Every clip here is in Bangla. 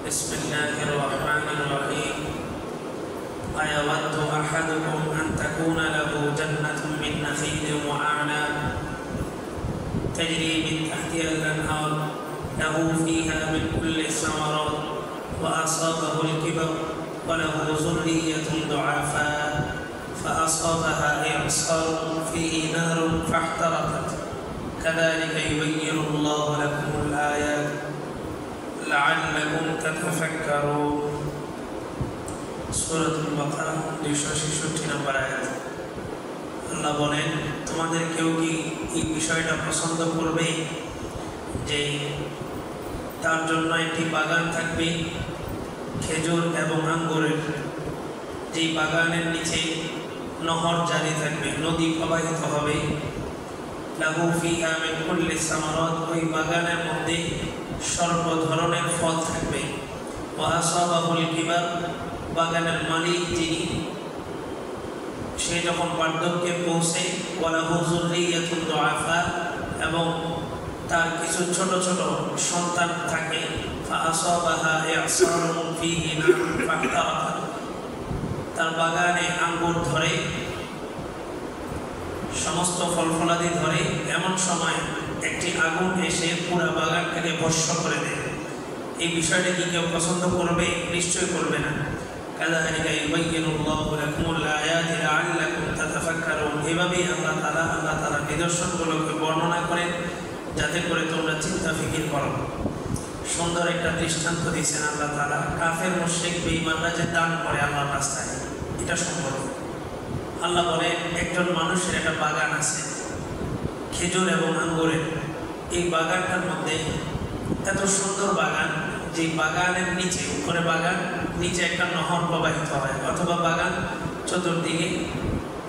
بسم الله الرحمن الرحيم أيود أحدكم أن تكون له جنة من نخيل وأعناب تجري من تحتها الأنهار له فيها من كل الثمرات وأصابه الكبر وله ذرية ضعفاء فأصابها إعصار فيه نار فاحترقت كذلك يبين الله لكم الآيات لعلكم تتفكرون سورة البقرة 266 নম্বর আয়াত। আল্লাহ বলেন, তোমাদের কেউ কি এই বিষয়টা পছন্দ করবে যে তার জন্য একটি বাগান থাকবে খেজুর এবং আঙ্গুরের, যেই বাগানের নিচে নহর জারি থাকবে, নদী প্রবাহিত হবে, লাহু ফিহা মিন কুল্লি সামারাত, ওই বাগানের মধ্যে সর্ব ধরনের ফল থাকবে, ওয়া আসাবাহুল কিবার, বাগানের মালিক যিনি, সে যখন বার্ধক্যে পৌঁছে, ওয়া লাহু যুররিয়াতুন দুআফা, এবং তার কিছু ছোট ছোট সন্তান থাকে, ফাআসাবাহা ইআসারুন ফীহি নারুন ফাহতারাকাত, তার বাগানে আঙ্গুর ধরে, সমস্ত ফলফলাদি ধরে, এমন সময় একটি আগুন এসে পুরো বাগানটাকে ভস্ম করে দেয়। এই বিষয়টা কি কেউ পছন্দ করবে? নিশ্চয় করবে না। কাযালিকা ইউবাইয়িনুল্লাহু লাকুমুল আয়াতি লাআল্লাকুম তাতাফাক্কারুন, এভাবেই আল্লাহ তাআলা নিদর্শনগুলোকে বর্ণনা করেন যাতে করে তোমরা চিন্তা ফিকির করো। সুন্দর একটা দৃষ্টান্ত দিয়েছেন আল্লাহ তাআলা, কাফের মুশরিক বেঈমানরা যে দান করে আল্লাহর রাস্তায়, এটা সম্ভব। আল্লাহ বলে, একজন মানুষের একটা বাগান আছে খেজুর এবং আঙ্গুরের, এই বাগানটার মধ্যে এত সুন্দর বাগান, যে বাগানের নিচে, উপরে বাগান, নিচে একটা নহর প্রবাহিত হয়, অথবা বাগান চতুর্দিকে,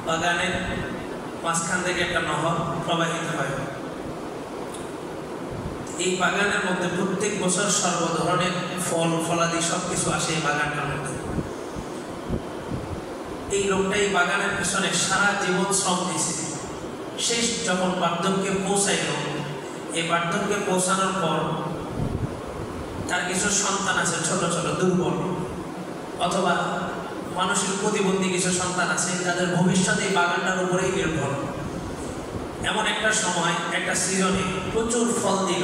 বাগানের মাঝখান থেকে একটা নহর প্রবাহিত হয়। এই বাগানের মধ্যে প্রত্যেক বছর সর্ব ধরনের ফল ফলাদি সবকিছু আসে এই বাগানটার মধ্যে। এই লোকটা এই বাগানের পিছনে সারা জীবন শ্রম দিয়েছে। শেষ যখন বার্ধক্যে পৌঁছাইল, এই বার্ধক্যে পৌঁছানোর পর তার কিছু সন্তান আছে ছোট ছোট দুর্বল, অথবা মানসিক প্রতিবন্ধী কিছু সন্তান আছে যাদের ভবিষ্যৎ এই বাগানটার উপরেই নির্ভর। এমন একটা সময়, একটা সিজনে প্রচুর ফল দিল,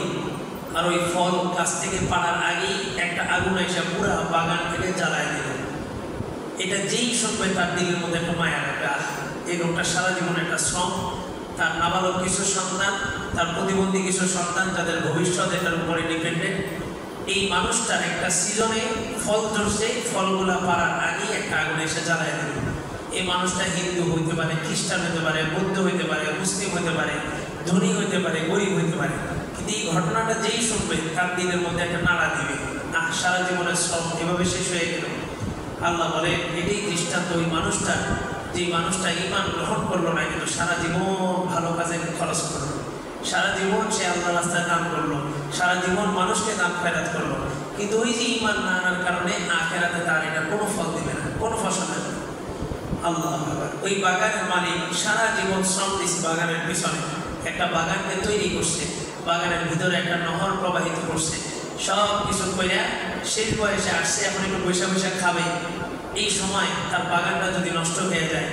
আর ওই ফল গাছ থেকে পাড়ার আগেই একটা আগুন এসে পুরো বাগান থেকে জ্বালায় দিল। এটা যেই শুনবে তার দিলের মধ্যে একটা মায়া রাখবে। এই লোকটা সারা জীবন একটা শ্রম, তার নাবালক কিছু সন্তান, তার প্রতিবন্ধী কিছু সন্তান যাদের ভবিষ্যৎ এটার উপরে ডিপেন্ডেন্ট। এই মানুষটার একটা সিজনে ফল ধরছে, ফলগুলা পাড়ার আগেই একটা আগুন এসে জ্বালায় দিল। এই মানুষটা হিন্দু হইতে পারে, খ্রিস্টান হইতে পারে, বৌদ্ধ হইতে পারে, মুসলিম হইতে পারে, ধনী হইতে পারে, গরিব হইতে পারে, কিন্তু এই ঘটনাটা যেই শুনবে তার দিনের মধ্যে একটা নাড়া দিবে। সারা জীবনের শ্রম এভাবে শেষ হয়ে গেল। আল্লাহ বলে, এটাই দৃষ্টান্ত ওই মানুষটা, যে মানুষটা ঈমান গ্রহণ করলো না, কিন্তু সারা জীবন ভালো কাজে খরচ করলো, সারা জীবন সে আল্লাহ রাস্তায় দান করলো, সারা জীবন মানুষকে দান খয়রাত করলো, কিন্তু ওই যে ঈমান না আনার কারণে আখিরাতে তার এটা কোনো ফল দিবে না, কোনো ফসল আসবে না। আল্লাহ, ওই বাগানের মালিক সারা জীবন শ্রম দিচ্ছে বাগানের পিছনে, একটা বাগানকে তৈরি করছে, বাগানের ভিতরে একটা নহর প্রবাহিত করছে, সব কিছু কইরা শেষ বয়সে আসছে, এখন একটু বৈশা বৈশা খাবে। এই সময় তার বাগানটা যদি নষ্ট হয়ে যায়,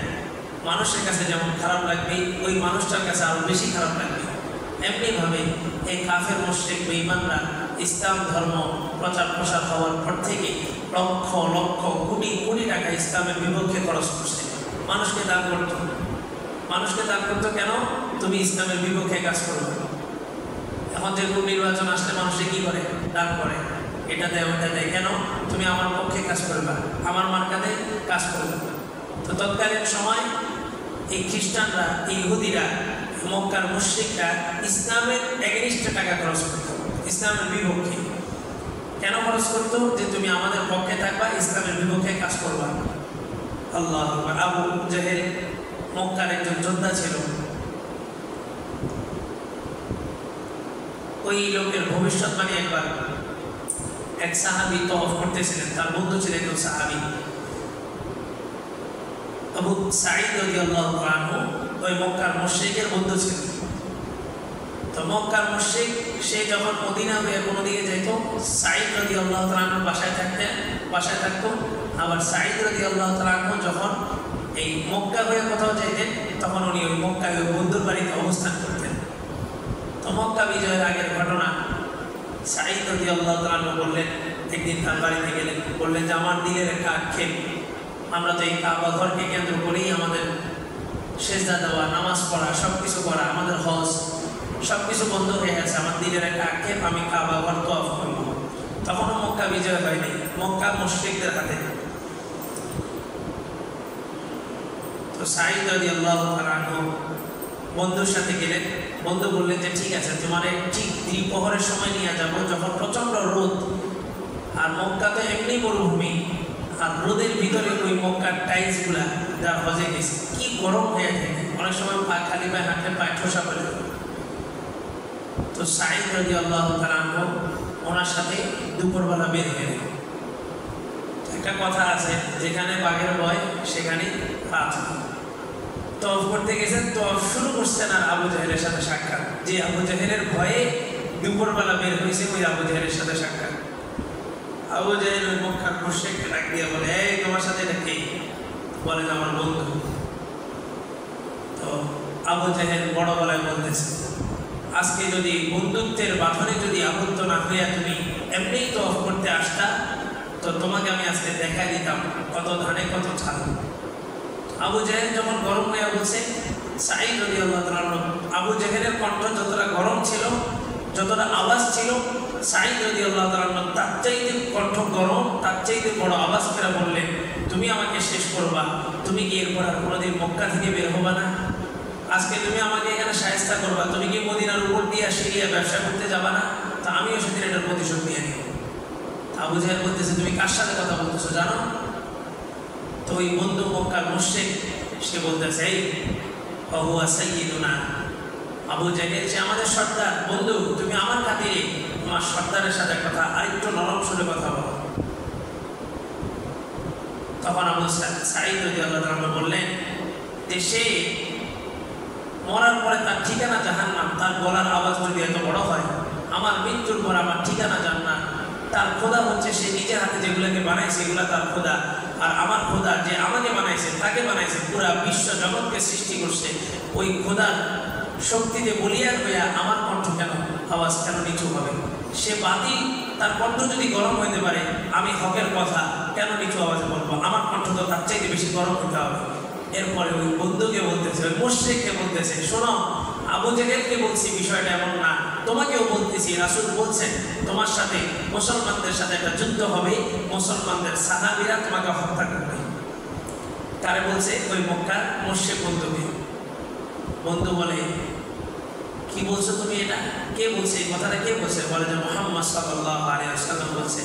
মানুষের কাছে যেমন খারাপ লাগবে, ওই মানুষটার কাছে আরো বেশি খারাপ লাগবে। এমনিভাবে এই কাফের মুশরিক বেঈমানরা ইসলাম ধর্ম প্রচার প্রসার হওয়ার পর থেকে লক্ষ লক্ষ কোটি কোটি টাকা ইসলামের বিপক্ষে খরচ করছে, মানুষকে দান করতো। মানুষকে দান করতো কেন? তুমি ইসলামের বিপক্ষে কাজ করবে। এখন যেরকম নির্বাচন আসলে মানুষে কি করে? দান করে, এটা দেয় ওটা দেয়। কেন? তুমি আমার পক্ষে কাজ করবা, আমার মার্কাতে কাজ করবে। তো তৎকালীন সময় এই খ্রিস্টানরা, এই ইহুদিরা, মক্কার মুশরিকরা ইসলামের এগেইনস্টে টাকা খরচ করত, ইসলামের বিপক্ষে। কেন খরচ করতো? যে তুমি আমাদের পক্ষে থাকবা, ইসলামের বিপক্ষে কাজ করবা। আল্লাহ, আবু জেহেল মক্কার একজন যোদ্ধা ছিল। ওই লোকের ভবিষ্যৎবাণী একবার এক সাহাবী তওয়াফ করতেছিলেন, তার বন্ধু ছিলেন একজন সাহাবী আবু সাঈদ রাদিয়াল্লাহু আনহু, ওই মক্কার মুশরিকের বন্ধু ছিলেন। তো মক্কার মুশরিক সে যখন মদিনা হয়ে কোনো দিকে যেত, সাঈদ রাদিয়াল্লাহু তাআলা আনহু বাসায় থাকতো। আবার সাঈদ রাদিয়াল্লাহু তাআলা আনহু যখন এই মক্কা হয়ে কোথাও যেতেন তখন উনি ওই মক্কায় ওই বন্ধুর বাড়িতে অবস্থান করতেন। তো মক্কা বিজয়ের আগের ঘটনা সাঈদ রাদিয়াল্লাহু তাআলা আনহু বললেন, একদিন তার বাড়িতে গেলেন, বললেন যে আমার দিলের একটা আক্ষেপ, আমরা তো এই কাবা ঘরকে কেন্দ্র করেই আমাদের সেজদা দেওয়া, নামাজ পড়া, সব কিছু করা, আমাদের হজ সব কিছু বন্ধ হয়ে গেছে। আমার দিলের একটা আক্ষেপ, আমি কাবা ঘর তওয়াফ করব। তখনও মক্কা বিজয় হয়নি, মক্কা মুশরিকদের হাতে। তো সাঈদ রাদিয়াল্লাহু তাআলা আনহু বন্ধুর সাথে গেলেন। বন্ধু বললেন যে ঠিক আছে, তোমার ঠিক দ্বিপ্রহরের সময় নিয়ে যাবো, যখন প্রচন্ড রোদ, আর মক্কা তো এমনি মরুভূমি, আর রোদের ভিতরে ওই মক্কার টাইলস গুলা যা হজে গেছে কি গরম হয়ে থাকে, অনেক সময় খালি পায়ে হাঁটলে পায়ে ঠোসা পড়ে। তো সাঈদ রাদিয়াল্লাহু তাআলা আনহু ওনার সাথে দুপুরবেলা বের হয়ে গেল। একটা কথা আছে, যেখানে বাঘের ভয় সেখানে রাত। তওয়াফ করতে গেছেন, তওয়াফ শুরু করছেন আর আবু জাহেলের সাথে সাক্ষাৎ। যে আবু জাহেলের ভয়ে দুপুরবেলা বের হয়েছে, ওই আবু জাহেলের সাথে সাক্ষাৎ। আবু জাহেল ওই মক্কার মুশরিককে ডাক দিয়ে বলে, এই তোমার সাথে এটা কে? বলে যে আমার বন্ধু। তো আবু জাহেল বড় গলায় বলতেছে, আজকে যদি বন্ধুত্বের বাঁধনে যদি আবদ্ধ না হইয়া তুমি এমনিই তওয়াফ করতে আসতা, তো তোমাকে আমি আজকে দেখা দিতাম কত ধানে কত ছাল। আবু জাহেল যখন গরম হয়ে বলছে, সাঈদ রাদিয়াল্লাহু তাআলা আবু জাহেলের কণ্ঠ যতটা গরম ছিল, যতটা আওয়াজ ছিল, সাঈদ রাদিয়াল্লাহু তাআলা তার চাইতে কণ্ঠ গরম, তার চাইতে বড় আওয়াজ করে বললেন, তুমি আমাকে শেষ করবা, তুমি কি এরপর আর কোনোদিন মক্কা থেকে বের হবা না? আজকে তুমি আমাকে এখানে শায়েস্তা করবা, তুমি কি মদিনার উপর দিয়ে সিরিয়া ব্যবসা করতে যাবা না? তা আমিও সেদিন এটার প্রতিশোধ নিয়ে নিব। আবু জাহেল বলতেছে, তুমি কার সাথে কথা বলতেছো জানো? তো ওই বন্ধু মক্কার মুশরিক সে বলতেছে, এই হুয়া সাইয়্যিদুনা, আবু জাহেল যে আমাদের সর্দার। বন্ধু, তুমি আমার খাতিরে তোমার সর্দারের সাথে কথা আরেকটু নরম সুরে কথা বলো। তখন আবু সাঈদ রাদিয়াল্লাহু তাআলা বললেন যে সে মরার পরে তার ঠিকানা জাহান্নাম, তার গলার আওয়াজ যদি এত বড় হয়, আমার মৃত্যুর পর আমার ঠিকানা জান্নাত। তার খোদা হচ্ছে সে নিজের হাতে যেগুলোকে বানাইছে এগুলা তার খোদা, আর আমার খোদা যে আমাকে বানাইছে, তাকে বানাইছে, পুরা বিশ্ব জগৎকে সৃষ্টি করছে, ওই খোদার শক্তিতে বলিয়ান হইয়া আমার কণ্ঠ কেন আওয়াজ কেন নিচু হবে? সে বাতি, তার কণ্ঠ যদি গরম হইতে পারে, আমি হকের কথা কেন নিচু আওয়াজে বলবো? আমার কণ্ঠ তো তার চাইতে বেশি গরম হতে হবে। এরপরে ওই বন্ধুকে বলতেছে, ওই মুশরিককে বলতেছে, শোনো, আবু জাহেলকে বলছি বিষয়টা এমন না, তোমাকেও বলতেছি, রাসূল বলছেন তোমার সাথে মুসলমানদের সাথে একটা যুদ্ধ হবে, মুসলমানদের সাহাবীরা তোমাকে হত্যা করবে। তারে বলছে ওই মক্কার মুশরিক বন্ধুকে। বন্ধু বলে, কি বলছো তুমি এটা? কে বলছে এই কথাটা? কে বলছে? বলে যে মুহাম্মদ সাল্লাল্লাহু আলাইহি ওয়াসাল্লাম বলছে।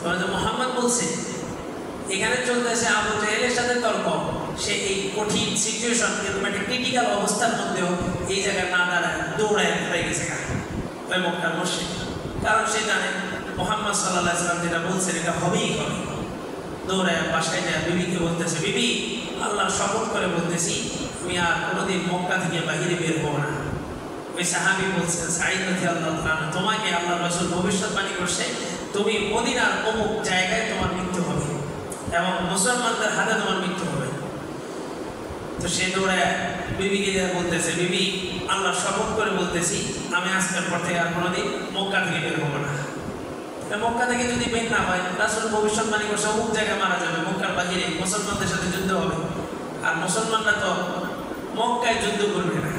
বলে যে মুহাম্মদ বলছে। এখানে চলতেছে আবু জাহেলের সাথে তর্ক। সে এই কঠিন সিচুয়েশন, কিন্তু একটা ক্রিটিক্যাল অবস্থার মধ্যেও এই জায়গায় না দাঁড়ায় দৌড়ায় হয়ে গেছে ওই মক্কার মুশরিক। কারণ সে জানে মুহাম্মদ সাল্লাল্লাহু আলাইহি ওয়াসাল্লাম যেটা বলছেন এটা হবেই হবে। দৌড়ায় বাসায় যায় বিবিকে বলতেছে, বিবি, আল্লাহর শপথ করে বলতেছি আমি আর কোনোদিন মক্কা থেকে বাহিরে বের হবো না। ওই সাহাবী বলছেন, সাঈদ রাদিয়াল্লাহু তাআলা, তোমাকে আল্লাহর রাসূল ভবিষ্যৎবাণী করছে তুমি মদিনার অমুক জায়গায় তোমার মৃত্যু হবে এবং মুসলমানদের হাতে তোমার মৃত্যু হবে। তো সে দৌড়ায় বিবিকে বলতেছে, বিবি, আল্লাহর শপথ করে বলতেছি আমি আজকের পর থেকে আর কোনোদিন মক্কা থেকে বের হবো না। মক্কা থেকে যদি বের না হয়, রাসূল ভবিষ্যৎবাণী করছে অমুক জায়গায় মারা যাবে, মক্কার বাহিরে মুসলমানদের সাথে যুদ্ধ হবে, আর মুসলমানরা তো মক্কায় যুদ্ধ করবে না।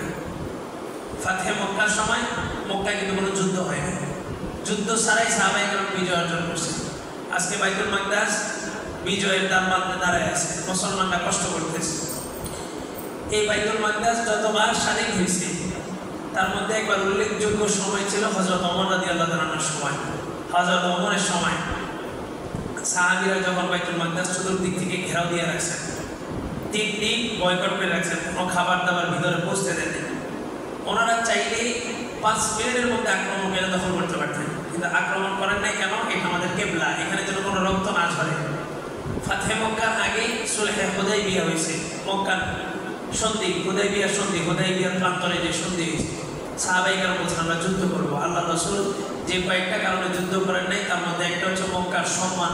ফাতহে মক্কার সময় মক্কায় কিন্তু কোনো যুদ্ধ হয় না, যুদ্ধ ছাড়াই সাহাবায়ে কেরাম বিজয় অর্জন করছে। আজকে বাইতুল মাকদাস বিজয়ের দামাতে দাঁড়ায় আছে, মুসলমানরা কষ্ট করতেছে। এই বাইতুল মাকদাস যতবার স্বাধীন হয়েছে তার মধ্যে একবার উল্লেখযোগ্য সময় ছিল হযরত ওমর রাদিয়াল্লাহু তাআলার সময়। হযরত ওমরের সময় সাহাবীরা যখন বাইতুল মাকদাস চতুর্দিক থেকে ঘেরাও দিয়ে রাখছেন, 3 দিন বয়কট করে রাখছেন, কোনো খাবার দাবার ভিতরে পৌঁছতে দেন। ওনারা চাইলে 5 মিনিটের মধ্যে আক্রমণ করে দখল করতে পারতেন, কিন্তু আক্রমণ করেন নাই কেন? এটা আমাদের কিবলা, এখানে যেন কোনো রক্ত না ঝরে। ফাতহে মক্কার আগে সুলহে হুদাইবিয়া হয়েছে, মক্কার সন্ধি, হুদাইবিয়ার সন্ধি, হুদাইবিয়ার প্রান্তরে যে সন্ধি হয়েছে, সাহাবাইকার বলছেন আমরা যুদ্ধ করবো। আল্লাহ রাসূল যে কয়েকটা কারণে যুদ্ধ করেন নাই তার মধ্যে একটা হচ্ছে মক্কার সম্মান,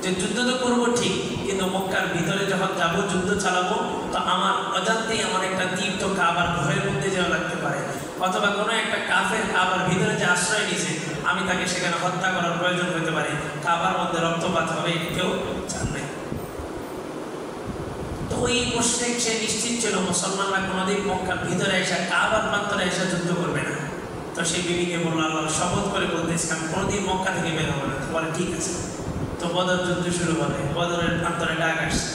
যে যুদ্ধ তো করবো ঠিক, কিন্তু মক্কার ভিতরে যখন যাবো যুদ্ধ চালাবো তো আমার অজান্তেই আমার একটা তীর তো কাবার ঘরের মধ্যে যাওয়া লাগতে পারে, অথবা কোনো একটা কাফের কাবার ভিতরে যে আশ্রয় নিয়েছে আমি তাকে সেখানে হত্যা করার প্রয়োজন হতে পারে, কাবার মধ্যে রক্তপাত হবে কেউ চান নাই। তো ওই মুশরিক সে নিশ্চিত ছিল মুসলমানরা কোনোদিন মক্কার ভিতরে এসে কাবার প্রান্তরে এসে যুদ্ধ করবে না। তো সেই বিবিকে বললো আল্লাহ শপথ করে বলতেছি আমি কোনোদিন মক্কা থেকে বের হবো না। বলে ঠিক আছে। তো বদর যুদ্ধ শুরু হবে, বদরের প্রান্তরে ডাক আসছে,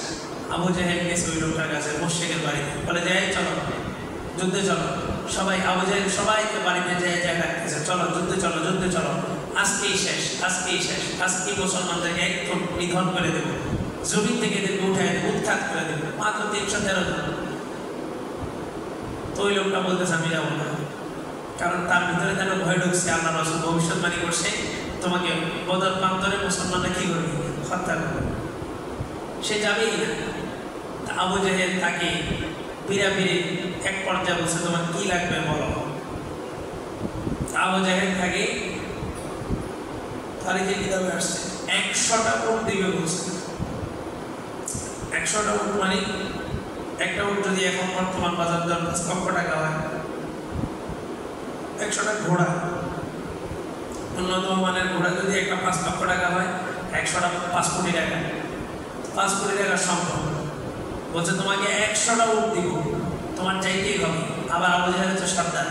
আবু জেহেল গেছে ওই লোকটার কাছে মুশরিকের বাড়িতে, বলে যাই চলো যুদ্ধে চলো। সবাই আবু জেহেল সবাইকে বাড়িতে যায় ডাকতেছে চলো যুদ্ধে চলো যুদ্ধে চলো, আজকেই শেষ আজকেই শেষ, আজকেই মুসলমানদেরকে একদম নিধন করে দেবো, জমিন থেকে এদেরকে উঠে উৎখাত করে দেবো, মাত্র 313 জন। তো ওই লোকটা বলতেছে আমি যাবো না, কারণ তার ভিতরে যেন ভয় ঢুকছে আল্লাহ রাসূল ভবিষ্যৎবাণী করছে তোমাকে বদর প্রান্তরে মুসলমানরা কি করবে, হত্যা করবে, সে যাবেই না। আবু জেহেল তাকে ফিরে এক পর্যায়ে বলছে তোমার কি লাগবে বলো। আবু জেহেল থাকে তারিখে কিতাবে আসছে 100টা উট দিবে বলছে। 100টা উট মানে একটা উট যদি এখন বর্তমান বাজার দর 5 লক্ষ টাকা হয়, 100টা ঘোড়া উন্নত মানের ঘোড়া যদি একটা 5 লক্ষ টাকা হয়, 100টা 5 কোটি টাকা, 5 কোটি টাকার সম্পদ। বলছে তোমাকে 100টা উট দিব, তোমার চাইতেই হবে। আবার আবু জেহেল হচ্ছে সাবধান,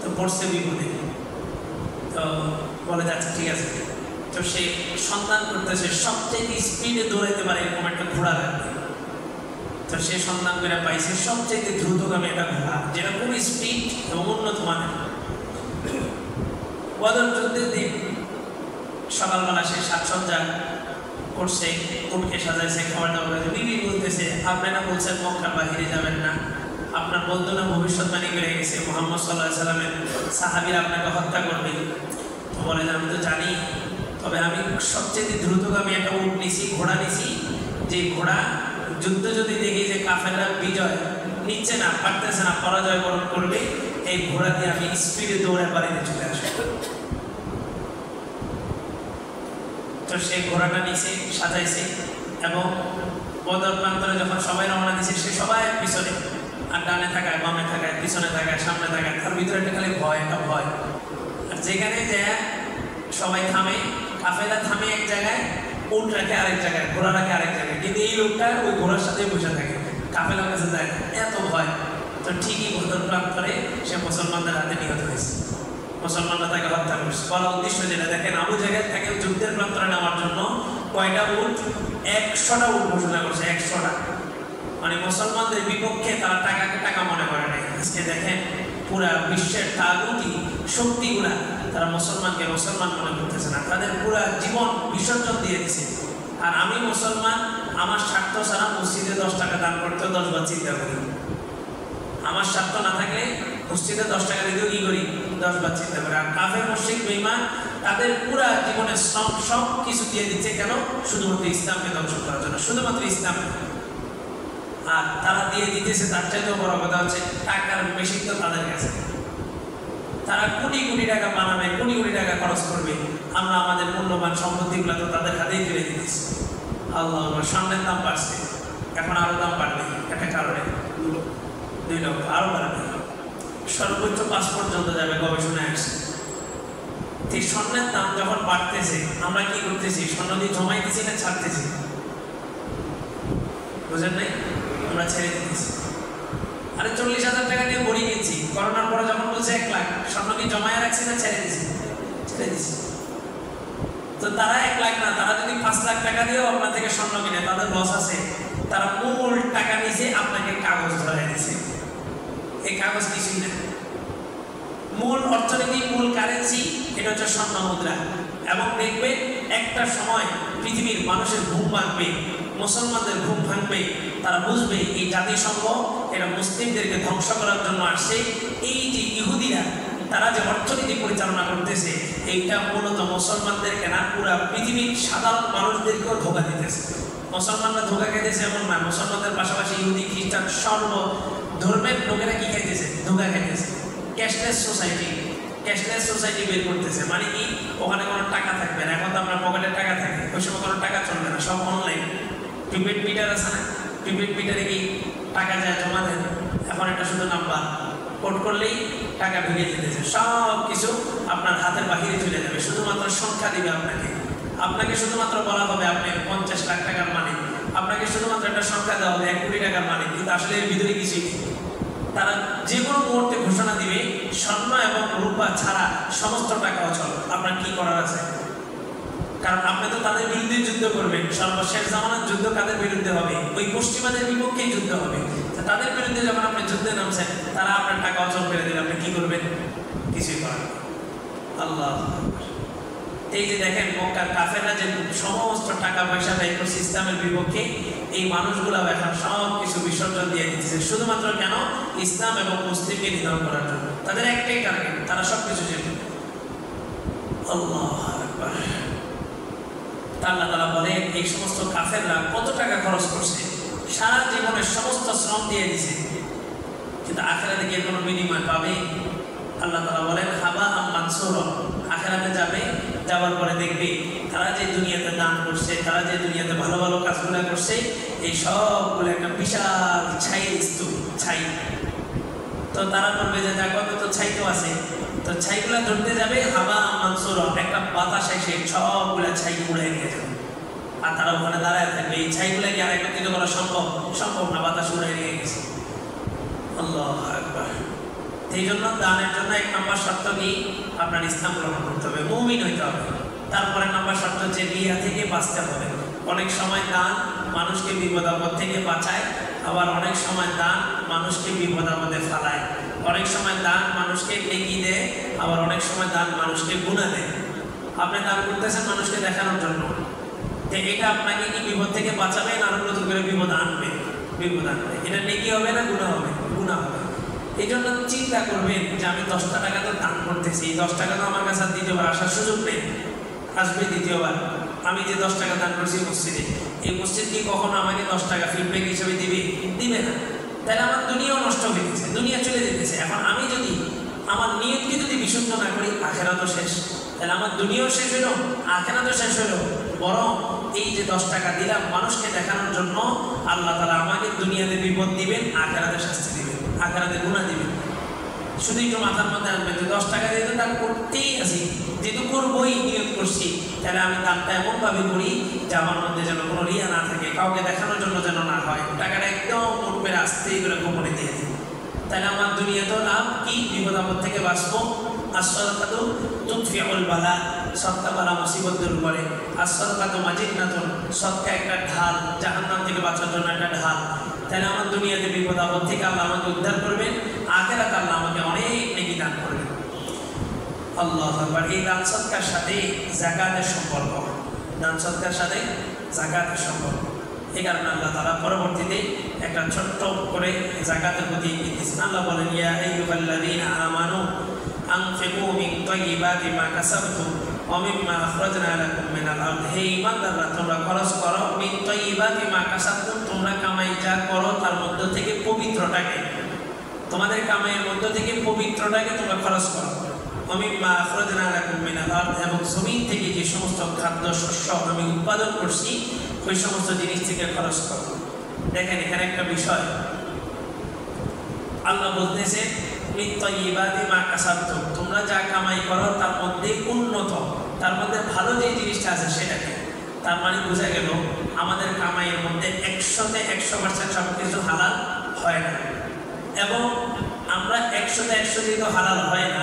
তো পড়ছে বিপদে, তো বলে যাচ্ছে ঠিক আছে। তো সে সন্ধান করতেছে সবচেয়ে স্পিডে দৌড়াইতে পারে এরকম একটা ঘোড়া লাগবে। তো সে সন্ধান করে পাইছে সবচেয়ে দ্রুতগামী একটা ঘোড়া যেটা খুবই স্পিড এবং উন্নত মানের। বদর যুদ্ধের দিন সকালবেলা সে সাজসজ্জা করছে, উটকে সাজাইছে, খাবার দাবার। বিবি বলতেছে আপনারা বলছেন মক্কার বাহিরে যাবেন না, আপনার বন্ধুরা ভবিষ্যৎবাণী করে গেছে মুহাম্মদ সাল্লাল্লাহু আলাইহি সাল্লামের সাহাবীরা আপনাকে হত্যা করবে। তো বলে আমি তো জানি, তবে আমি সবচেয়ে দ্রুতগামী একটা উট নিছি, ঘোড়া নিছি, যে ঘোড়া যুদ্ধ যদি দেখি যে কাফেররা বিজয় নিচ্ছে না, পারতেছে না, পরাজয় বরণ করবে, এই ঘোড়া দিয়ে আমি স্পিডে দৌড়ে বাড়িতে চলে আসবো। তো সেই ঘোড়াটা নিচে সাজাইছে এবং বদর প্রান্তরে যখন সবাই রওনা দিছে সে সবাই পিছনে, আর ডানে থাকায় বামে থাকায় পিছনে থাকায় সামনে থাকায়, তার ভিতরে একটা খালি ভয়, একটা ভয়। আর যেখানে যায় সবাই থামে, কাফেলা থামে এক জায়গায়, উট রাখে আরেক জায়গায়, ঘোড়া রাখে আরেক জায়গায়, কিন্তু এই লোকটা ওই ঘোড়ার সাথে বসে থাকে, কাফেলার কাছে যায় না, এত ভয়। তো ঠিকই বদর প্রান্তরে সে মুসলমানদের হাতে নিহত হয়েছে, মুসলমানরা তাকে হত্যা করছে। বলা উদ্দেশ্য যেটা দেখেন, আবু জেহেল তাকে যুদ্ধের প্রান্তরে নেওয়ার জন্য কয়টা উট, 100টা উট ঘোষণা করছে, 100টা। মানে মুসলমানদের বিপক্ষে তারা টাকাকে টাকা মনে করে নাই। আজকে দেখেন পুরা বিশ্বের তাগুতি শক্তিগুলা তারা মুসলমানকে মুসলমান মনে করতেছে না, তাদের পুরা জীবন বিসর্জন দিয়ে দিছে। আর আমি মুসলমান, আমার স্বার্থ ছাড়া মসজিদে 10 টাকা দান করতেও 10 বার চিন্তা করি। আমার স্বার্থ না থাকলে মসজিদে 10 টাকা দিতেও কি করি, 10 বার চিন্তা করি। আর কাফের মুশরিক বেঈমান তাদের পুরা জীবনের সব কিছু দিয়ে দিচ্ছে, কেন? শুধুমাত্র ইসলামকে ধ্বংস করার জন্য, শুধুমাত্র ইসলাম। আর তারা দিয়ে দিতেছে, তার চাইতেও বড় কথা হচ্ছে টাকার মেশিন তো তাদের কাছে, তারা কোটি কোটি টাকা বানাবে, কোটি কোটি টাকা খরচ করবে। আমরা আমাদের মূল্যবান সম্পত্তিগুলো তো তাদের হাতেই তুলে দিতেছি। আল্লাহ, স্বর্ণের দাম বাড়ছে, এখন আরো দাম বাড়বে, একটা কারণে 2 লক্ষ আরো বাড়বে, সর্বোচ্চ 5 পর্যন্ত যাবে, গবেষণায় আসছে। এই স্বর্ণের দাম যখন বাড়তেছে, আমরা কি করতেছি? স্বর্ণ দিয়ে জমাইতেছি না ছাড়তেছি? বুঝেন নাই? আমরা ছেড়ে দিতেছি। আরে 40,000 টাকা দিয়ে বড়ি কিনছি, করোনার পরে যখন বলছে 1 লাখ, স্বর্ণ কি জমায় রাখছি না ছেড়ে দিছি? ছেড়ে দিছি। তো তারা 1 লাখ না, তারা যদি 5 লাখ টাকা দিয়েও আপনার থেকে স্বর্ণ কিনে, তাদের লস আছে। তারা মূল টাকা নিচে আপনাকে কাগজ ধরে দিছে। এই কাগজ কিছুই না, মূল অর্থনীতি, মূল কারেন্সি এটা হচ্ছে স্বর্ণ মুদ্রা। এবং দেখবেন একটা সময় পৃথিবীর মানুষের ঘুম ভাঙবে, মুসলমানদের ঘুম ভাঙবে, তারা বুঝবে এই জাতিসংঘ এটা মুসলিমদেরকে ধ্বংস করার জন্য আসছে। এই যে ইহুদিরা তারা যে অর্থনীতি পরিচালনা করতেছে, এইটা মূলত মুসলমানদেরকে না, পুরা পৃথিবীর সাধারণ মানুষদেরকেও ধোঁকা দিতেছে। মুসলমানরা ধোঁকা খাইতেছে এমন না, মুসলমানদের পাশাপাশি ইহুদি খ্রিস্টান সর্ব ধর্মের লোকেরা কি খাইতেছে? ধোঁকা খাইতেছে। ক্যাশলেস সোসাইটি, ক্যাশলেস সোসাইটি বের করতেছে। মানে কি, ওখানে কোনো টাকা থাকবে না। এখন তো আপনার পকেটে টাকা থাকে, ওই সময় কোনো টাকা চলবে না, সব অনলাইন। প্রিপেড মিটার আছে না, প্রিপেড মিটারে কি টাকা যায় জমা দেন, এখন একটা শুধু নাম্বার কোড করলেই টাকা ঢুকে যেতেছে। সব কিছু আপনার হাতের বাহিরে চলে যাবে, শুধুমাত্র সংখ্যা দিবে আপনাকে। আপনাকে শুধুমাত্র বলা হবে আপনি 50 লাখ টাকার মালিক, আপনাকে শুধুমাত্র একটা সংখ্যা দেওয়া হবে 1 কোটি টাকার মালিক, কিন্তু আসলে এর ভিতরে কিছুই নেই। তারা যে কোনো মুহূর্তে ঘোষণা দিবে স্বর্ণ এবং রূপা ছাড়া সমস্ত টাকা অচল। আপনার কি করার আছে? কারণ আপনি তো তাদের বিরুদ্ধে যুদ্ধ করবেন। সর্বশেষ জামানার যুদ্ধ কাদের বিরুদ্ধে হবে? ওই পশ্চিমাদের বিপক্ষেই যুদ্ধ হবে। তাদের বিরুদ্ধে যখন আপনি যুদ্ধে নামছেন, তারা আপনার টাকা অচল করে দিলে আপনি কি করবেন? কিছুই করেন। আল্লাহ, এই যে দেখেন মক্কার কাফেররা যে সমস্ত টাকা পয়সা ব্যয় করছে ইসলামের বিপক্ষে, এই মানুষগুলো এখন সব কিছু বিসর্জন দিয়ে দিচ্ছে শুধুমাত্র কেন? ইসলাম এবং মুসলিমকে নিধন করার জন্য। তাদের একটাই টার্গেট, তারা সব কিছু চেয়ে। আল্লাহু আকবার। আল্লাহ তাআলা বলেন এই সমস্ত কাফেররা কত টাকা খরচ করছে, সারা জীবনের সমস্ত শ্রম দিয়ে দিছে, কিন্তু আখিরাতে কি কোনো বিনিময় পাবে? আল্লাহ তাআলা বলেন হাবা মানসুরা, আখিরাতে যাবে, যাওয়ার পরে দেখবে তারা যে দুনিয়াতে দান করছে, তারা যে দুনিয়াতে ভালো ভালো কাজগুলো করছে, এই সবগুলো একটা বিশাল ছাই স্তূপ, ছাই। তো তারা বলবে যে দেখো তো ছাই তো আছে, তো ছাইগুলা ধরতে যাবে, হাবা মানসুরা, একটা বাতাস এসে সবগুলা ছাই উড়ে নিয়ে যাবে, আর তারা ওখানে দাঁড়ায় থাকবে। এই ছাইগুলা কি আর একত্রিত করা সম্ভব? সম্ভব না, বাতাস উড়ে নিয়ে গেছে। আল্লাহু আকবার। এই জন্য দানের জন্য 1 নম্বর শর্ত কি? আপনার ইসলাম গ্রহণ করতে হবে, মুমিন হইতে হবে। তারপরে নম্বর শর্ত হচ্ছে রিয়া থেকে বাঁচতে হবে। অনেক সময় দান মানুষকে বিপদ আপদ থেকে বাঁচায়, আবার অনেক সময় দান মানুষকে বিপদ আপদে ফেলায়। অনেক সময় দান মানুষকে নেকি দেয়, আবার অনেক সময় দান মানুষকে গুনাহ দেয়। আপনি দান করতেছেন মানুষকে দেখানোর জন্য, যে এটা আপনাকে কি বিপদ থেকে বাঁচাবে না আরো নতুন করে বিপদ আনবে? বিপদ আনবে। এটা নেকি হবে না গুনাহ হবে? গুনাহ হবে। এই জন্য চিন্তা করবেন যে আমি 10টা টাকা তো দান করতেছি, 10 টাকা তো আমার কাছে দ্বিতীয়বার আসার সুযোগ নেই, আসবে দ্বিতীয়বার। আমি যে 10 টাকা দান করছি মসজিদে, এই মসজিদ কি কখনো আমাকে 10 টাকা ফিডব্যাক হিসেবে দিবে? দিবে না। তাহলে আমার দুনিয়াও নষ্ট হয়ে গেছে, দুনিয়া চলে যেতেছে। এখন আমি যদি আমার নিয়তকে যদি বিশুদ্ধ না করি, আখেরাতও শেষ। তাহলে আমার দুনিয়াও শেষ হইল, আখেরাতও শেষ হইল। বরং এই যে 10 টাকা দিলাম মানুষকে দেখানোর জন্য, আল্লাহ তাআলা আমাকে দুনিয়াতে বিপদ দিবেন, আখেরাতে শাস্তি দিবেন, আখেরাতে গুনাহ দিবেন। শুধু একটু মাথার মধ্যে আনবেন যে 10 টাকা দিয়ে তো দান করতেই আছি, যেহেতু করবোই নিয়ত করছি, তাহলে আমি দানটা এমনভাবে করি যে আমার মধ্যে যেন কোনো রিয়া না থাকে, কাউকে দেখানোর জন্য যেন না হয়। টাকাটা একদম মুখ মেরে আস্তে করে গোপনে দিয়ে দিই, তাহলে আমার দুনিয়াতেও লাভ কি, বিপদ আপদ থেকে বাঁচবো। as-সাদাকাতু তুতফিউল বালা, সদকা বালা মুসিবত দূর করে। as-সাদাকাতু মাজিন্নাতুন, সদকা একটা ঢাল, জাহান্নাম থেকে বাঁচার জন্য একটা ঢাল। তাহলে আমার দুনিয়াতে বিপদ আপদ থেকে আল্লাহ আমাকে উদ্ধার করবেন, আখিরাতে আল্লাহ আমাকে অনেক নেকি দান করবেন। আল্লাহু আকবার। এই দান সদকার সাথে যাকাতের সম্পর্ক, দান সদকার সাথে যাকাতের সম্পর্ক। এই কারণে আল্লাহ তাআলা পরবর্তীতে একটা ছোট্ট করে যাকাতের প্রতি ইঙ্গিত দিয়েছেন। আল্লাহ বলেন ইয়া আইয়ুহাল্লাযীনা আমানু আনফিকু মিন তাইয়্যিবাতি মা কাসাবতুম ওয়া মিম্মা আখরাজনা লাকুম মিনাল আরদ। হে ঈমানদাররা, তোমরা খরচ করো মিন তাইয়্যিবাতি মা কাসাবতুম, তোমরা কামাই যা করো তার মধ্য থেকে পবিত্রটাকে, তোমাদের কামাইয়ের মধ্য থেকে পবিত্রটাকে তোমরা খরচ করো। ওয়া মিম্মা আখরাজনা লাকুম মিনাল আরদ, এবং জমিন থেকে যে সমস্ত খাদ্য শস্য আমি উৎপাদন করছি ওই সমস্ত জিনিস থেকে খরচ করো। দেখেন এখানে একটা বিষয় আল্লাহ বলতেছেন মিন তাইয়্যিবাতি মা কাসাবতুম, তোমরা যা কামাই করো তার মধ্যে উন্নত, তার মধ্যে ভালো যে জিনিসটা আছে সেটাকে। তার মানে বোঝা গেল আমাদের কামাইয়ের মধ্যে 100তে 100% সব কিছু হালাল হয় না, এবং আমরা 100তে 100 যেহেতু হালাল হয় না,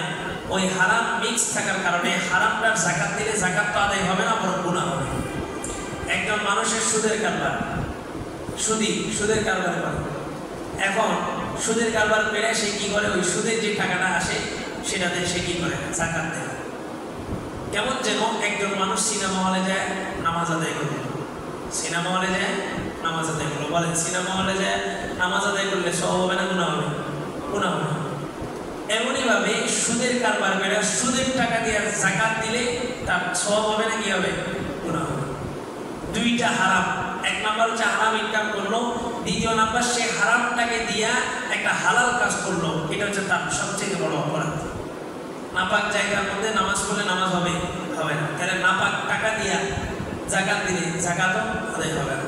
ওই হারাম মিক্স থাকার কারণে হারামটার যাকাত দিলে যাকাত তো আদায় হবে না, বরং গুনাহ হবে। একজন মানুষের সুদের কারবার, সুদের কারবার করে, এখন সুদের কারবার করে সে কি করে, ওই সুদের যে টাকাটা আসে সেটাতে সে কি করে, যাকাত দেয়। কেমন যেন একজন মানুষ সিনেমা হলে যায় নামাজ আদায় করবে, সিনেমা হলে যায় নামাজ আদায় করলো, বলেন সিনেমা হলে যায় নামাজ আদায় করলে সওয়াব হবে না গুনাহ হবে? গুনাহ হবে। এমনইভাবে সুদের কারবার করে সুদের টাকা দিয়ে যাকাত দিলে তার সওয়াব হবে না, কি হবে? গুনাহ হবে। দুইটা হারাম। এক নম্বর হচ্ছে হারাম ইনকাম করলো, দ্বিতীয় নাম্বার সে হারামটাকে দিয়া একটা হালাল কাজ করলো, এটা হচ্ছে তার সবচেয়ে বড় অপরাধ। নাপাক জায়গার মধ্যে নামাজ পড়লে নামাজ হবে হবে না, তাহলে নাপাক টাকা দিয়া জাকাত দিলে জাকাতও আদায় হবে না।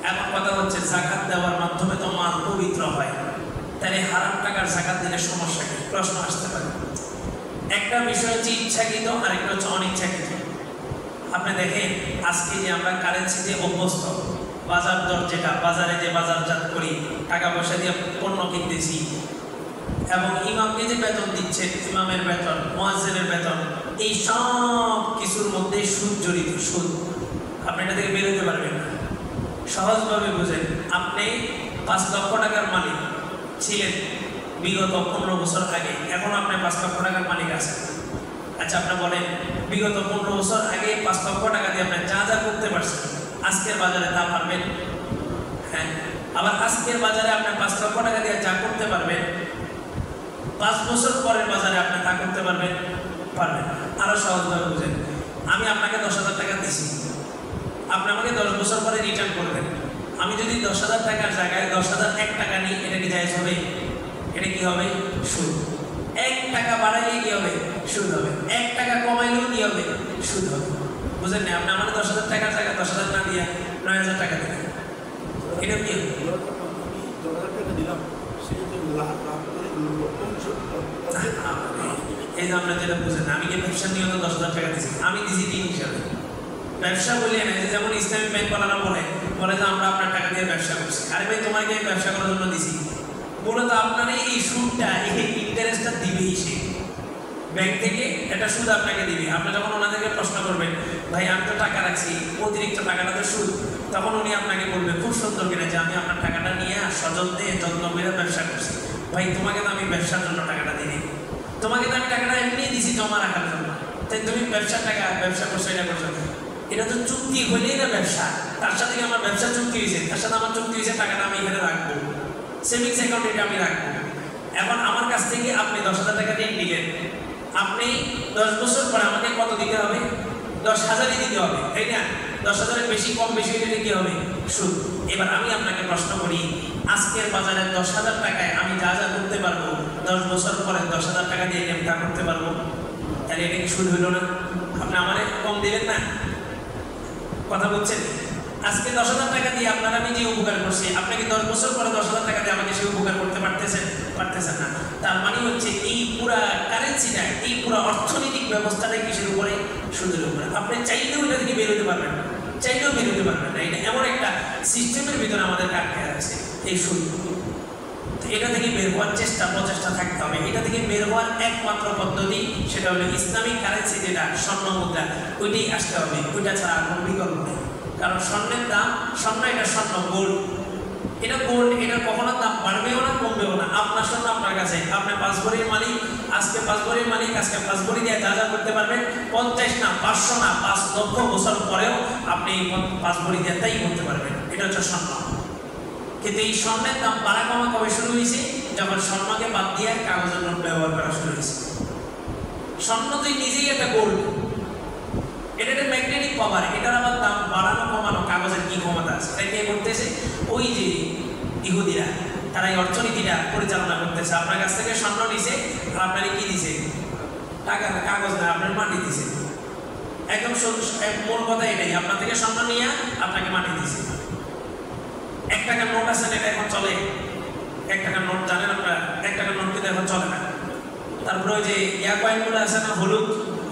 এমন কথা হচ্ছে জাকাত দেওয়ার মাধ্যমে তো মাল পবিত্র হয়, তাহলে হারাম টাকার জাকাত দিলে সমস্যা কি? প্রশ্ন আসতে পারে। একটা বিষয় হচ্ছে ইচ্ছাকৃত, আরেকটা হচ্ছে অনিচ্ছাকৃত। আপনি দেখেন আজকে যে আমরা কারেন্সিতে অভ্যস্ত, বাজার দর যেটা, বাজারে যে বাজারজাত করি, টাকা পয়সা দিয়ে পণ্য কিনতেছি, এবং ইমামকে যে বেতন দিচ্ছে, ইমামের বেতন, মুয়াজ্জিনের বেতন, এই সব কিছুর মধ্যে সুদ জড়িত। সুদ আপনি এটা থেকে বের হতে পারবেন না। সহজভাবে বুঝেন, আপনি 5 লক্ষ টাকার মালিক ছিলেন বিগত 15 বছর আগে, এখন আপনি 5 লক্ষ টাকার মালিক আছেন। আচ্ছা আপনি বলেন, বিগত 15 বছর আগে 5 লক্ষ টাকা দিয়ে আপনি যা যা করতে পারছেন, আজকের বাজারে তা পারবেন? হ্যাঁ। আবার আজকের বাজারে আপনি 5 লক্ষ টাকা দিয়ে যা করতে পারবেন, 5 বছর পরের বাজারে আপনি তা করতে পারবেন? পারবেন। আরো সহজভাবে বুঝেন, আমি আপনাকে 10,000 টাকা দিছি, আপনি আমাকে 10 বছর পরে রিটার্ন করবেন। আমি যদি 10,000 টাকার জায়গায় 10,001 টাকা নিই, এটা কি জায়েজ হবে? এটা কি হবে? সুদ। 1 টাকা বাড়াইলে কি হবে? সুদ হবে। 1 টাকা কমাইলেও কি হবে? সুদ হবে। বুঝেন না? আপনি আমাকে 10,000 টাকার জায়গায় 10,000 না দিয়ে 9,000 টাকা দিলেন, এটা কি? এই যে আমরা যেটা বুঝেন, আমি কি ব্যবসা নিয়ে 10,000 টাকা দিচ্ছি? আমি দিছি ঋণ হিসাবে। ব্যবসা বলি না, যেমন ইসলামিক ব্যাংক ওনারা বলে যে আমরা আপনার টাকা দিয়ে ব্যবসা করছি। আরে ভাই, তোমাকে ব্যবসা করার জন্য দিছি, মূলত আপনার এই সুদটা, এই ইন্টারেস্টটা দিবেই সে ব্যাংক থেকে, এটা সুদ আপনাকে দিবে। আপনি যখন ওনাদেরকে প্রশ্ন করবেন, ভাই আমি তো টাকা রাখছি, অতিরিক্ত টাকাটা তো সুদ, তখন উনি আপনাকে বলবে খুব সুন্দর কিনা যে আমি আপনার টাকাটা নিয়ে সজল দিয়ে যত্ন করে ব্যবসা করছি। ভাই তোমাকে তো আমি ব্যবসার জন্য টাকাটা দিই, তোমাকে তো আমি টাকাটা এমনি দিছি জমা রাখার জন্য, তাই তুমি ব্যবসার টাকা ব্যবসা করছো, এটা করছো, এটা তো চুক্তি হইলেই না ব্যবসা। তার সাথে আমার ব্যবসা চুক্তি হয়েছে, তার সাথে আমার চুক্তি হয়েছে টাকাটা আমি এখানে রাখবো, সেভিংস অ্যাকাউন্টে এটা আমি রাখবো। এখন আমার কাছ থেকে আপনি 10,000 টাকা ঋণ নিলেন, আপনি 10 বছর পরে আমাকে কত দিতে হবে? 10,000ই দিতে হবে, তাই না? 10,000-এর বেশি কম বেশি হলে কি হবে? সুদ। এবার আমি আপনাকে প্রশ্ন করি, আজকের বাজারে 10,000 টাকায় আমি যা যা করতে পারবো, 10 বছর পরে 10,000 টাকা দিয়ে আমি তা করতে পারবো, তাহলে এটা কি সুদ হইল না? আপনি আমারে কম দিলেন না? কথা বলছেন? আজকে 10,000 টাকা দিয়ে আপনারা আমি যে উপকার করছি, আপনি কি 10 বছর পরে 10,000 টাকা দিয়ে আমাকে সে উপকার করতে পারতেছেন? পারতেছেন না। তার মানে হচ্ছে এই পুরা কারেন্সিটা, এই পুরা অর্থনৈতিক ব্যবস্থাটা কিসের উপরে? সুদের উপরে। আপনি চাইলেও এটা থেকে বের হতে পারবেন না, চাইলেও বের হতে পারবেন না। এটা এমন একটা সিস্টেমের ভিতরে আমাদের আটকে আছে এই সুদ। এটা থেকে বের হওয়ার প্রচেষ্টা থাকতে হবে। এটা থেকে বের হওয়ার একমাত্র পদ্ধতি সেটা হলো ইসলামিক কারেন্সি, যেটা স্বর্ণ মুদ্রা, ওইটাই আসতে হবে। ওইটা ছাড়া কোনো বিকল্প নেই। কারণ স্বর্ণের দাম, স্বর্ণ এটা স্বর্ণ, গোল্ড এটা গোল্ড, এটার কখনো দাম বাড়বেও না কমবেও না। আপনার স্বর্ণ আপনার কাছে, আপনি 5 ভরির মালিক, আজকে 5 ভরির মালিক, আজকে 5 ভরি দিয়ে যা যা করতে পারবেন, 50 না 500 না 5 লক্ষ বছর পরেও আপনি 5 ভরি দিয়ে তাই করতে পারবেন। এটা হচ্ছে স্বর্ণ। কিন্তু এই স্বর্ণের দাম বাড়া কমা কবে শুরু হয়েছে? যখন স্বর্ণকে বাদ দিয়ে কাগজের নোট ব্যবহার করা শুরু হয়েছে। স্বর্ণ তো নিজেই একটা গোল্ড, এটা একটা ম্যাগনেটিক পাওয়ার, এটার আবার দাম বাড়ানো কমানো কাগজের কি ক্ষমতা আছে? এটা কে করতেছে? ওই যে ইহুদিরা, তারা এই অর্থনীতিটা পরিচালনা করতেছে। আপনার কাছ থেকে স্বর্ণ নিছে, আর আপনার কি দিছে? টাকা, কাগজ না, আপনার মাটি দিছে। একদম মূল কথা এটাই, আপনার থেকে স্বর্ণ নিয়ে আপনাকে মাটি দিছে। 1 টাকার নোট আছে, এটা এখন চলে। 1 টাকার নোট জানেন আপনারা? 1 টাকার নোট কিন্তু এখন চলে না। তারপরে ওই যে কয়েনগুলো আছে না,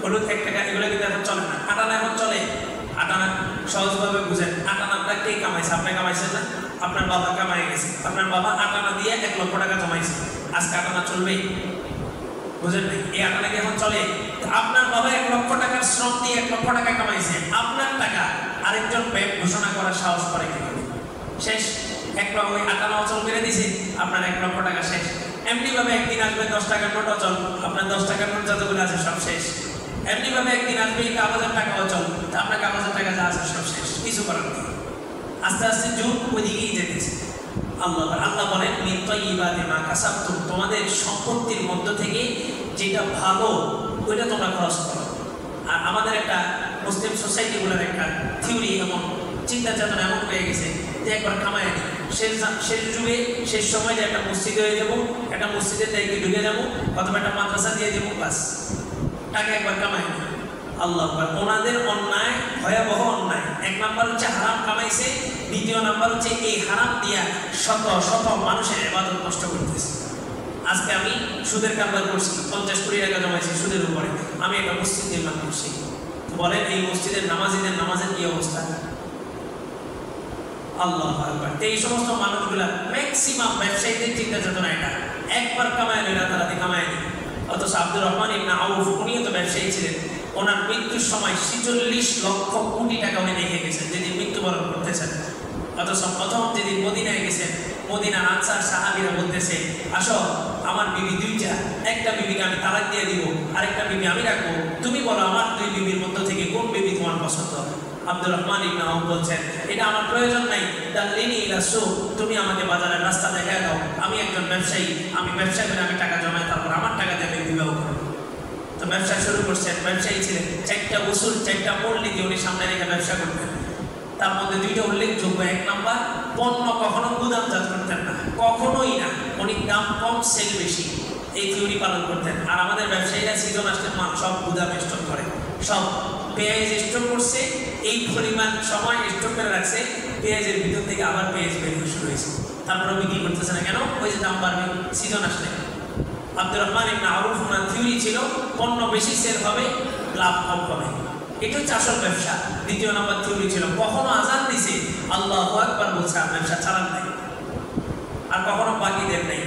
হলুদ 1 টাকা, এগুলো কিন্তু এখন চলে না। আটানা এখন চলে। আটানা সহজভাবে বুঝেন, আটানাটা কে কামাইছে? আপনি কামাইছেন না? আপনার বাবা কামাই গেছে, আপনার বাবা আটানা দিয়ে 1 লক্ষ টাকা জমাইছে। আজকে আটানা চলবেই? বুঝেন নাই? এই আটানা কি এখন চলে? আপনার বাবা 1 লক্ষ টাকার শ্রম দিয়ে 1 লক্ষ টাকা কামাইছে, আপনার টাকা আরেকজন ব্যাংক ঘোষণা করার সাহস করে কি? শেষ। 1 লক্ষ আটানা অচল করে দিছে, আপনার 1 লক্ষ টাকা শেষ। এমনিভাবে একদিন আসবে 10 টাকার নোট অচল, আপনার 10 টাকার নোট যতগুলো আছে সব শেষ। এমনিভাবে একদিন আসবে কাগজের টাকা অচল, তা আপনার কাগজের টাকা যা আছে সব শেষ, কিছু করার নেই। আস্তে আস্তে যুগ ওইদিকেই যেতেছে। আল্লাহ বলেন, মিন তাইয়্যিবাতি মা কাসাবতুম, তোমাদের সম্পত্তির মধ্য থেকে যেটা ভালো ওইটা তোমরা খরচ করো। আর আমাদের একটা মুসলিম সোসাইটিগুলোর একটা থিওরি, এমন চিন্তা চেতনা এমন হয়ে গেছে যে একবার কামাই আনি, শেষ যুগে শেষ সময় যে একটা মসজিদ হয়ে যাবো, একটা মসজিদের দায়িত্বে ঢুকে যাবো, অথবা একটা মাদ্রাসা দিয়ে দেবো, বাস টাকা একবার কামাই না। আল্লাহ আকবার। ওনাদের অন্যায় ভয়াবহ অন্যায়। এক নাম্বার হচ্ছে হারাম কামাইছে, দ্বিতীয় নাম্বার হচ্ছে এই হারাম দিয়া শত শত মানুষের ইবাদত নষ্ট করতেছে। আজকে আমি সুদের কারবার করছি, 50 কোটি টাকা জমাইছি সুদের উপরে, আমি একটা মসজিদ নির্মাণ করছি। বলেন এই মসজিদের নামাজিদের নামাজের কি অবস্থা? আল্লাহ আকবার। এই সমস্ত মানুষগুলা ম্যাক্সিমাম ব্যবসায়ীদের চিন্তা চেতনা এটা, একবার কামায় নেই, রাতারাতি কামায় নেই। অথচ আব্দুর রহমান ইবনে আউফ উনিও তো ব্যবসায়ী ছিলেন। ওনার মৃত্যুর সময় 46 লক্ষ কোটি টাকা উনি রেখে গেছেন যেদিন মৃত্যুবরণ করতেছেন। অথচ প্রথম যেদিন মদিনায় গেছেন, মদিনার আনসার সাহাবীরা বলতেছে, আসো আমার বিবি দুইটা, একটা বিবিকে আমি তালাক দিয়ে দিব, আরেকটা বিবি আমি রাখবো, তুমি বলো আমার দুই বিবির মধ্য থেকে কোন বিবি তোমার পছন্দ? আব্দুর রহমান ইবনে আউফ বলছেন, এটা আমার প্রয়োজন নাই, দাল্লিনি ইলা সুক, তুমি আমাকে বাজারের রাস্তা দেখায় দাও, আমি একজন ব্যবসায়ী, আমি ব্যবসা করে আমি টাকা জমাই, তারপর আমার টাকা দিয়ে আমি বিবাহ করব। তো ব্যবসা শুরু করছেন, ব্যবসায়ী ছিলেন, 4টা উসুল 4টা মূলনীতি উনি সামনে রেখে ব্যবসা করতেন। তার মধ্যে 2টা উল্লেখযোগ্য। 1 নাম্বার, পণ্য কখনো গুদামজাত করতেন না, কখনোই না, উনি দাম কম সেল বেশি, এই থিওরি পালন করতেন। আর আমাদের ব্যবসায়ীরা সিজন আসলে মাল সব গুদামে স্টক করে, সব পেঁয়াজ স্টক করছে, এই পরিমাণ সময় স্টক করে রাখছে, পেঁয়াজের ভিতর থেকে আবার পেঁয়াজ বেরিয়ে শুরু হয়েছে, তারপরে বিক্রি করতেছে না কেন? ওই যে দাম বাড়বে সিজন আসলে। আব্দুর রহমান ইবনে আউফ ওনার থিওরি ছিল পণ্য বেশি সেল হবে, লাভ কম হবে, এটা হচ্ছে আসল ব্যবসা। দ্বিতীয় নম্বর থিওরি ছিল কখনো আজান দিছে আল্লাহু আকবার বলছে আর ব্যবসা চালান নাই, আর কখনো বাকি দেন নাই।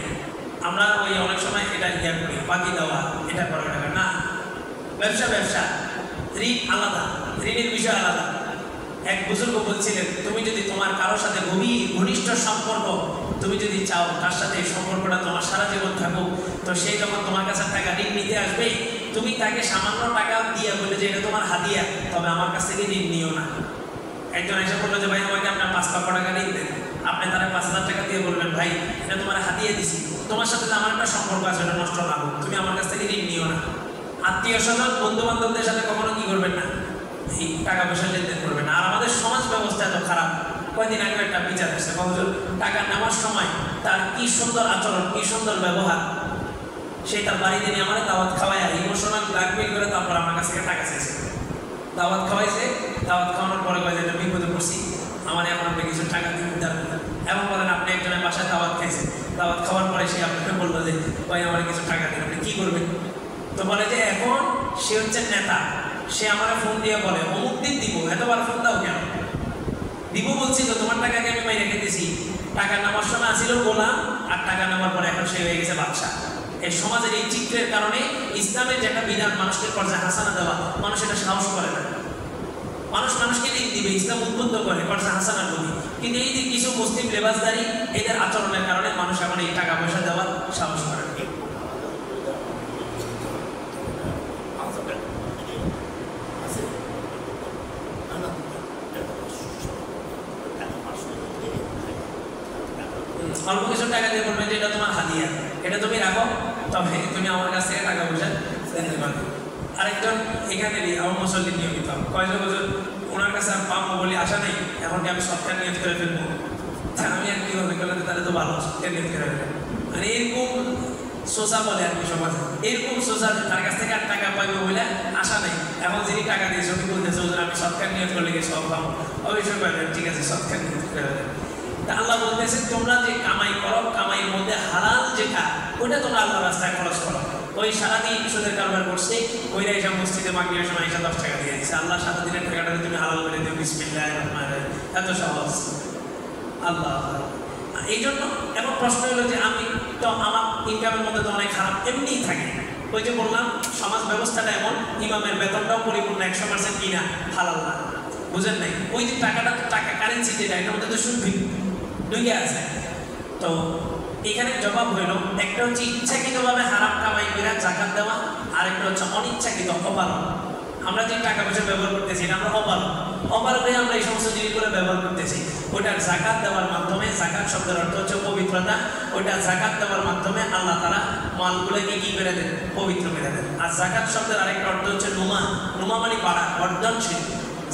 আমরা ওই অনেক সময় এটা ইয়ার করি, বাকি দেওয়া, এটা করা টাকা না, ব্যবসা ব্যবসা। ঋণ আলাদা, ঋণের বিষয় আলাদা। এক বুজুর্গ বলছিলেন, তুমি যদি তোমার কারোর সাথে গভীর ঘনিষ্ঠ সম্পর্ক, তুমি যদি চাও তার সাথে এই সম্পর্কটা তোমার সারা জীবন থাকুক, তো সেই যখন তোমার কাছে টাকা ঋণ নিতে আসবে, তুমি তাকে সামান্য টাকা দিয়ে বলে যে এটা তোমার হাদিয়া, তবে আমার কাছ থেকে ঋণ নিও না। একজন এসে বললো যে ভাই আমাকে আপনার 5 লক্ষ টাকা ঋণ দেন, আপনি তারা 5,000 টাকা দিয়ে বলবেন ভাই এটা তোমার হাদিয়া দিছি, তোমার সাথে আমার একটা সম্পর্ক আছে, এটা নষ্ট না হোক, তুমি আমার কাছ থেকে ঋণ নিও না। আত্মীয় স্বজন বন্ধু বান্ধবদের সাথে কখনো কি করবেন না, এই টাকা পয়সা লেনদেন করবেন না। আর আমাদের সমাজ ব্যবস্থা এত খারাপ। কয়েকদিন আগে একটা বিচার আসছে, কতজন টাকা নেওয়ার সময় তার কি সুন্দর আচরণ, কি সুন্দর ব্যবহার, সেই তার বাড়িতে নিয়ে আমার দাওয়াত খাওয়ায় আর ইমোশনাল ব্ল্যাকমেইল করে তারপর আমার কাছ থেকে টাকা চাইছে। দাওয়াত খাওয়াইছে, দাওয়াত খাওয়ানোর পরে কয়েছে একটা বিপদে পড়ছি, আমার এখন আপনি কিছু টাকা দিয়ে উদ্ধার করেন। এমন বলেন আপনি একজনের বাসায় দাওয়াত খাইছেন, দাওয়াত খাওয়ার পরে সে আপনাকে বললো যে ভাই আমার কিছু টাকা দিন, আপনি কী করবেন? তো বলে যে এখন সে হচ্ছে নেতা, সে আমার ফোন দিয়ে বলে অমুক দিন দিব, এতবার ফোন দাও কেন? দিব বলছি তো, তোমার টাকাকে আমি মাইনে খেতেছি। টাকা নেওয়ার সময় আসিল গোলাম, আর টাকা নেওয়ার পরে এখন সে হয়ে গেছে বাদশা। এই সমাজের এই চিত্রের কারণে ইসলামের যে একটা বিধান মানুষকে পর্যায়ে হাসানা দেওয়া, মানুষ এটা সাহস করে না। মানুষ মানুষকে ঋণ দিবে, ইসলাম উদ্বুদ্ধ করে পর্যায়ে হাসানা বলি, কিন্তু এই যে কিছু মুসলিম লেবাসদারি এদের আচরণের কারণে মানুষ এখন এই টাকা পয়সা দেওয়ার সাহস করে না। অল্প কিছু টাকা দিয়ে বলবেন যে এটা তোমার হাদিয়া, এটা তুমি রাখো, তবে তুমি আমার কাছ থেকে টাকা পয়সা দিতে পারবে। আরেকজন এখানে আমার মুসল্লি নিয়মিত কয়েকজন বছর ওনার কাছে আমি পাবো বলি আশা নেই, এমনকি আমি সৎকার নিয়ত করে ফেলবো, আমি আর কীভাবে করলে তাহলে তো ভালো সৎকার নিয়ত করে ফেলবো। মানে এরকম সোজা বলে আর কি সমাজে, এরকম সোজা তার কাছ থেকে আর টাকা পাইবো বলে আশা নেই। এখন যিনি টাকা দিয়েছে উনি বলতেছে আমি সৎকার নিয়ত করলে গিয়ে সব পাবো, অবশ্যই পাইবেন, ঠিক আছে সৎকার নিয়ত করে ফেলেন। আল্লাহ বলতেছে তোমরা যে কামাই করো, কামাইয়ের মধ্যে হালাল যেটা ওইটা তোমরা আল্লাহ রাস্তায় খরচ করো। ওই সারাদিন সুদের কারবার করছে, ওইরা এসব মসজিদে মাগরিবের সময় এসে 10 টাকা দিয়ে দিচ্ছে, আল্লাহ সারা দিনের টাকাটা তুমি হালাল করে দিও, বিসমিল্লাহির রহমানির রহিম, এত সহজ। আল্লাহ এই জন্য এখন প্রশ্ন হলো যে আমি তো আমার ইনকামের মধ্যে তো অনেক খারাপ এমনিই থাকে। ওই যে বললাম সমাজ ব্যবস্থাটা এমন, ইমামের বেতনটাও পরিপূর্ণ 100% কিনা হালাল না, বুঝেন নাই? ওই যে টাকাটা টাকা কারেন্সি যেটা এটার মধ্যে তো সুদ ঢুকে আছে। তো এখানে জবাব হইল, একটা হচ্ছে ইচ্ছাকৃতভাবে হারাম কামাই করে জাকাত দেওয়া, আরেকটা হচ্ছে অনিচ্ছাকৃত অপালন। আমরা যে টাকা পয়সা ব্যবহার করতেছি এটা আমরা অপালন হয়ে আমরা এই সমস্ত জিনিসগুলো ব্যবহার করতেছি। ওইটা জাকাত দেওয়ার মাধ্যমে, জাকাত শব্দের অর্থ হচ্ছে পবিত্রতা, ওইটা জাকাত দেওয়ার মাধ্যমে আল্লাহ তাআলা মালগুলোকে কি করে দেন? পবিত্র করে দেন। আর জাকাত শব্দের আরেকটা অর্থ হচ্ছে নুমা, নুমা মানে বাড়া, বর্ধনশীল।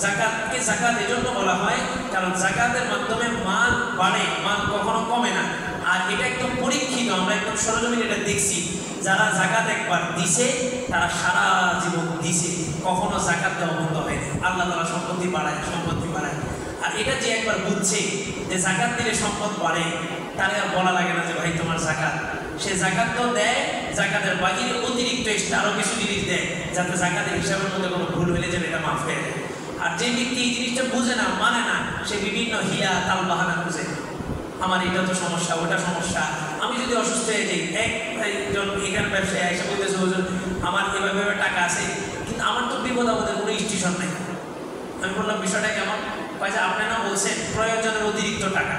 জাকাতকে জাকাত এজন্য বলা হয় কারণ জাকাতের মাধ্যমে মাল বাড়ে, মাল কখনো কমে না। আর এটা একদম পরীক্ষিত, আমরা একদম সরজমিনে এটা দেখছি। যারা জাকাত একবার দিছে তারা সারা জীবন দিছে, কখনো জাকাত দেওয়া বন্ধ হয়নি। আল্লাহ তাআলা সম্পত্তি বাড়ায়, সম্পত্তি বাড়ায়। আর এটা যে একবার বুঝছে যে জাকাত দিলে সম্পদ বাড়ে, তারে আর বলা লাগে না যে ভাই তোমার জাকাত। সে জাকাত তো দেয়, জাকাতের বাহিরে অতিরিক্ত এক্সট্রা আরো কিছু জিনিস দেয়, যাতে জাকাতের হিসাবের মধ্যে কোনো ভুল হলে যাবে এটা মাফ হয়ে যায়। আর যে ব্যক্তি এই জিনিসটা বুঝে না, মানে না, সে বিভিন্ন হিলা তাল বাহানা খুঁজে, আমার এটা তো সমস্যা, ওটা সমস্যা। আমি যদি অসুস্থ হয়ে যাই, একজন এখানে ব্যবসায়ী এসে বলতেছে হুজুর আমার এভাবে টাকা আছে, কিন্তু আমার তো বিপদ আপদের কোনো স্টেশন নেই। আমি বললাম বিষয়টা কেমন? যে আপনি না বলছেন প্রয়োজনের অতিরিক্ত টাকা।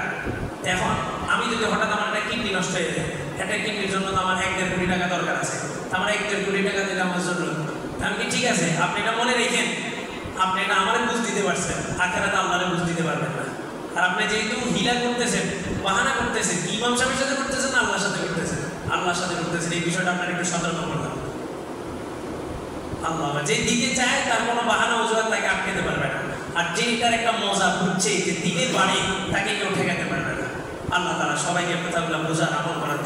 এখন আমি যদি হঠাৎ আমার একটা কিডনি নষ্ট হয়ে যায়, একটা কিডনির জন্য তো আমার 1-1.5 কোটি টাকা দরকার আছে, আমার 1-1.5 কোটি টাকা দিলে আমার জরুরি। আমি কি ঠিক আছে, আপনি এটা মনে রেখেন, আপনি এটা আমারে বুঝ দিতে পারছেন, আখেরাতে আল্লাহরে বুঝ দিতে পারবেন না। আর আপনি যেহেতু হিলা করতেছেন, বাহানা করতেছেন, ইমাম সাহেবের সাথে করতেছেন না আল্লাহর সাথে করতেছেন? আল্লাহর সাথে করতেছেন। এই বিষয়টা আপনার একটু সতর্ক করলাম। আল্লাহ যে দিতে চায় তার কোনো বাহানা অজুহাত তাকে আটকাতে পারবে না। আর যে এটার একটা মজা বুঝছে যে দিনের বাড়ি, তাকে কেউ ঠেকাতে পারবে না। আল্লাহ তাআলা সবাইকে কথাগুলো বোঝার, আমল করার